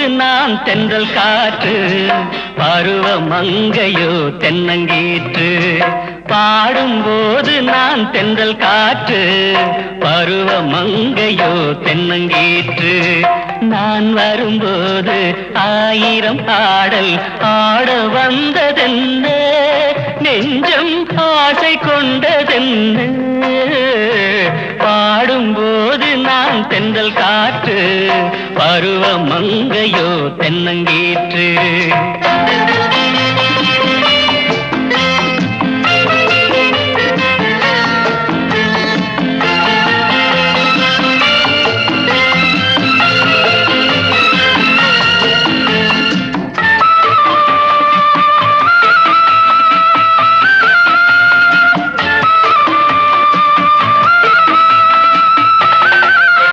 நான் தென்றல் காற்று, பருவ மங்கையோ தென்னங்கீற்று. பாடும்போது நான் தென்றல் காற்று, பருவ மங்கையோ தென்னங்கீற்று. நான் வரும்போது ஆயிரம் பாடல் ஆட வந்ததென்ன, நெஞ்சம் ஆசை கொண்டதென்ன. பாடும்போது நான் தென்றல் காற்று, பருவ மங்கையோ தென்னங்கீற்று.